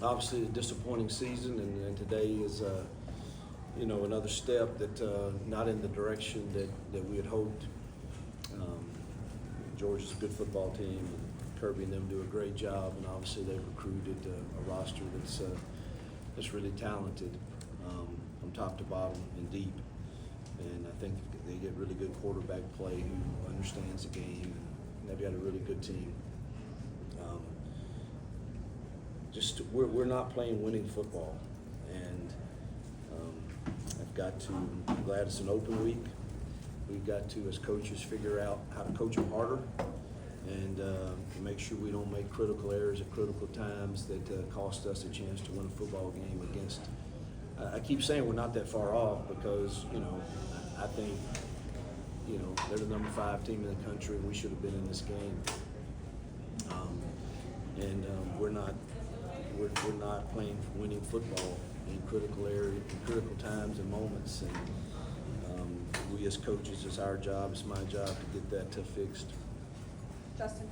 obviously a disappointing season, and today is another step that not in the direction that we had hoped. Georgia's a good football team, and Kirby and them do a great job, and obviously they've recruited a roster that's really talented from top to bottom and deep. And I think they get really good quarterback play who understands the game, and they've got a really good team. We're not playing winning football, and I'm glad it's an open week. We've got to, as coaches, figure out how to coach them harder and make sure we don't make critical errors at critical times that cost us a chance to win a football game against. I keep saying we're not that far off because, I think, they're the number 5 team in the country and we should have been in this game. We're not playing winning football in critical areas, in critical times and moments. And we as coaches, it's our job, it's my job to get that fixed. Justin.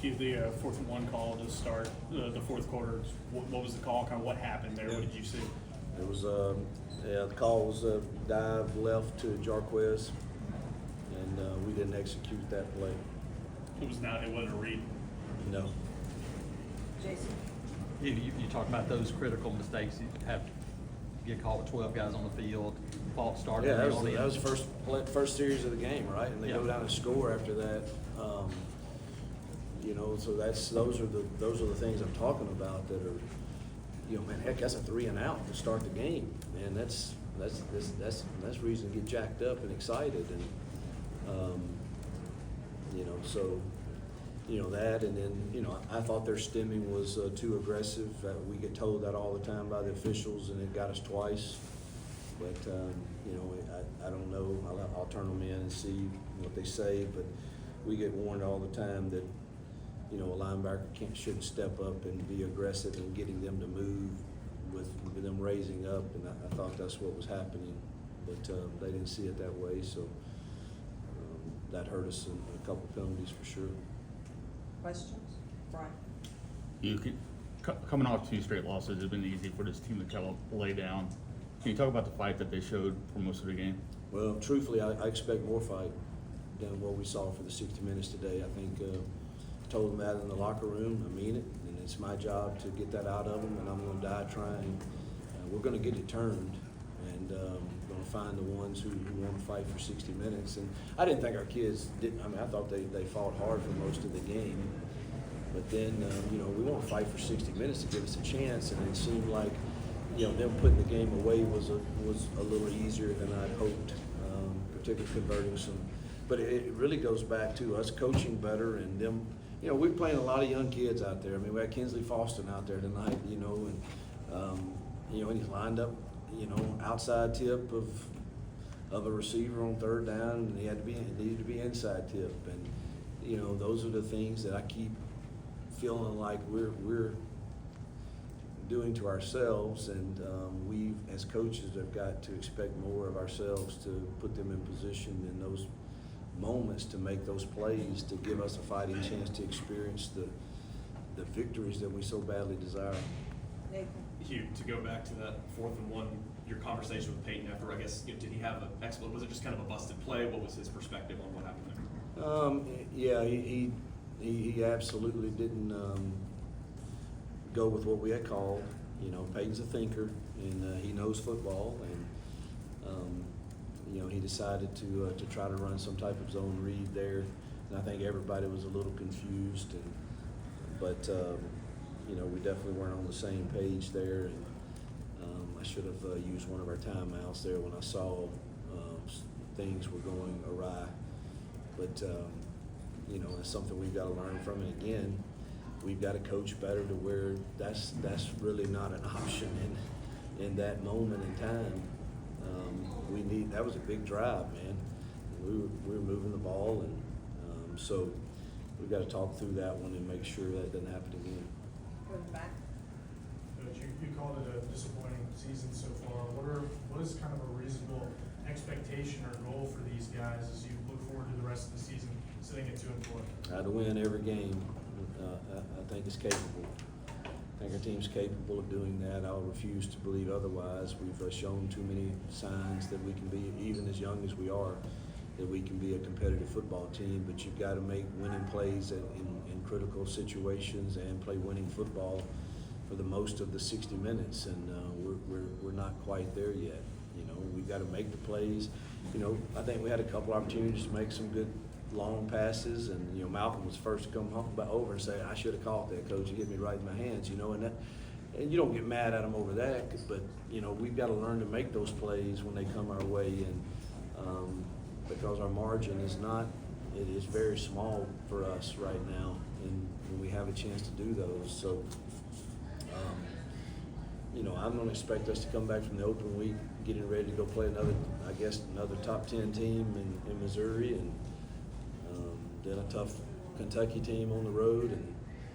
Hugh, the 4th and 1 call to start the fourth quarter. What was the call? Kind of what happened there? What did you see? It was the call was a dive left to Jarquez, and we didn't execute that play. It wasn't a read. No. Jason. You talk about those critical mistakes. You have to get caught with 12 guys on the field. Fault started. Yeah, that was the first series of the game, right? And they go down and score after that. So those are the things I'm talking about that are, man, heck, that's a 3 and out to start the game, man. That's reason to get jacked up and excited, and that, and then I thought their stemming was too aggressive. We get told that all the time by the officials, and it got us twice. But I don't know. I'll turn them in and see what they say. But we get warned all the time that a linebacker shouldn't step up and be aggressive in getting them to move with them raising up. And I thought that's what was happening, but they didn't see it that way. So that hurt us in a couple penalties for sure. Questions? Brian. Coming off 2 straight losses, it's been easy for this team to kind of lay down. Can you talk about the fight that they showed for most of the game? Well, truthfully, I expect more fight than what we saw for the 60 minutes today. I think told them that in the locker room. I mean it, and it's my job to get that out of them, and I'm going to die trying. We're going to get it turned, and going to find the ones who want to fight for 60 minutes. And I didn't think our kids didn't. I mean, I thought they fought hard for most of the game. But then, we want to fight for 60 minutes to give us a chance, and it seemed like them putting the game away was a little easier than I'd hoped, particularly converting some. But it really goes back to us coaching better and them. We're playing a lot of young kids out there. I mean, we had Kinsley Faustin out there tonight, and he's lined up, outside tip of a receiver on 3rd down, and he needed to be inside tip, and those are the things that I keep feeling like we're doing to ourselves, and we as coaches have got to expect more of ourselves to put them in position in those moments to make those plays to give us a fighting chance to experience the victories that we so badly desire. Nathan. Hugh, to go back to that 4th and 1, your conversation with Peyton after, I guess, did he have an explanation? Was it just kind of a busted play? What was his perspective on what happened there? Yeah, he absolutely didn't go with what we had called. Peyton's a thinker, and he knows football, and he decided to try to run some type of zone read there, and I think everybody was a little confused, but we definitely weren't on the same page there, and I should have used one of our timeouts there when I saw things were going awry, but it's something we've got to learn from, and again, we've got to coach better to where that's really not an option in that moment in time. That was a big drive, man. We were moving the ball, and so we've got to talk through that one and make sure that doesn't happen again. Go to the back. You called it a disappointing season so far. What is kind of a reasonable expectation or goal for these guys as you look forward to the rest of the season, sitting at 2 and 4? To win every game. I think it's capable. I think our team's capable of doing that. I'll refuse to believe otherwise. We've shown too many signs that we can be, even as young as we are, that we can be a competitive football team, but you've got to make winning plays in critical situations and play winning football for the most of the 60 minutes, and we're not quite there yet. You know, we've got to make the plays. You know, I think we had a couple opportunities to make some good long passes, and you know, Malcolm was first to come over and say, "I should have caught that, coach. You hit me right in my hands." You know, and you don't get mad at him over that, but you know, we've got to learn to make those plays when they come our way, and because our margin is not, it is very small for us right now, and when we have a chance to do those. So, you know, I'm going to expect us to come back from the open week getting ready to go play another top 10 team in Missouri, and then a tough Kentucky team on the road, and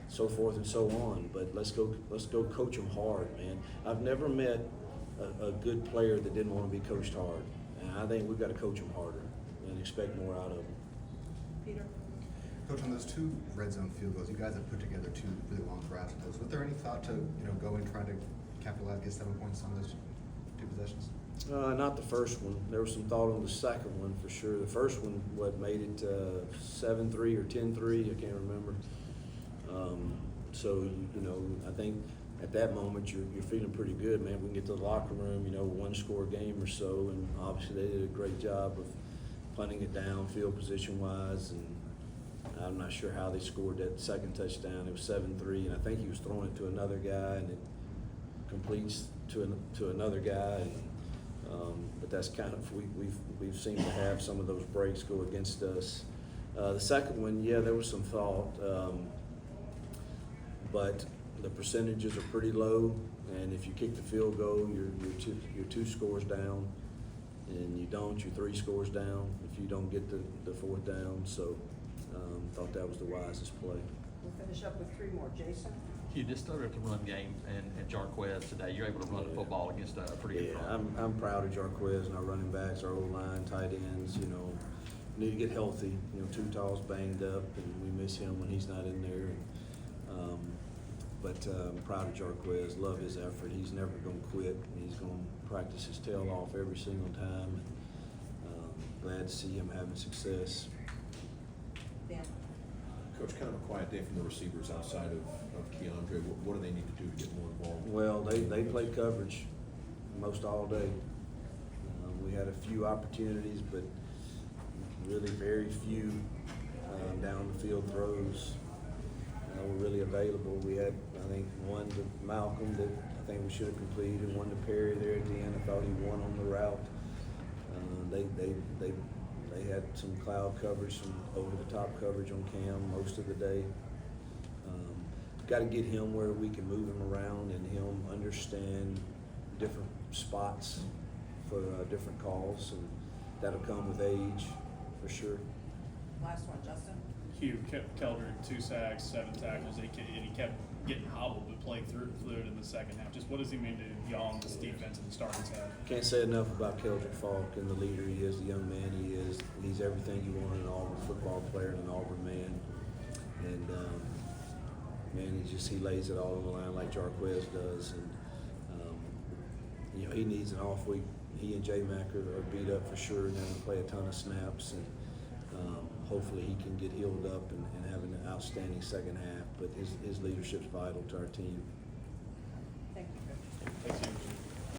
so forth and so on. But let's go coach them hard, man. I've never met a good player that didn't want to be coached hard, and I think we've got to coach them harder and expect more out of them. Peter? Coach, on those 2 red zone field goals, you guys have put together 2 really long drives with those. Was there any thought to, you know, go and try to capitalize, get 7 points on those 2 possessions? Not the first one. There was some thought on the second one for sure. The first one, what made it 7-3 or 10-3, I can't remember. So, you know, I think at that moment you're feeling pretty good, man. We can get to the locker room, you know, 1-score game or so, and obviously they did a great job of punting it down field position wise, and I'm not sure how they scored that second touchdown. It was 7-3, and I think he was throwing it to another guy, and it completes to another guy. And, but that's kind of, we've seemed to have some of those breaks go against us. The second one, yeah, there was some thought, but the percentages are pretty low, and if you kick the field goal, you're 2 scores down, and you don't, you're 3 scores down if you don't get the 4th down. So thought that was the wisest play. We'll finish up with 3 more. Jason? You just started the run game and Jarquez today. You're able to run the football against a pretty good Yeah, front. I'm proud of Jarquez and our running backs, our O-line, tight ends. You know, need to get healthy. You know, Tutaw's banged up, and we miss him when he's not in there. But I'm proud of Jarquez. Love his effort. He's never going to quit. He's going to practice his tail off every single time. Glad to see him having success. Dan? Coach, kind of a quiet day from the receivers outside of Keandre. What do they need to do to get more involved? Well, they played coverage most all day. We had a few opportunities, but really very few down the field throws were really available. We had, I think, one to Malcolm that I think we should have completed, one to Perry there at the end. I thought he won on the route. They had some cloud coverage, some over-the-top coverage on Cam most of the day. Got to get him where we can move him around and him understand different spots for different calls, and that'll come with age for sure. Last one, Justin? Hugh Keldrick, 2 sacks, 7 tackles, and he kept getting hobbled but played through it in the second half. Just what does he mean to y'all, this defense, and the starting staff? Can't say enough about Keldrick Falk and the leader he is, the young man he is. He's everything you want in an Auburn football player and an Auburn man. And man, he lays it all on the line like Jarquez does. And you know, he needs an off week. He and J-Mac are beat up for sure. They're going to play a ton of snaps, and hopefully he can get healed up and have an outstanding second half. But his leadership's vital to our team. Thank you, Coach. Thanks, Hugh.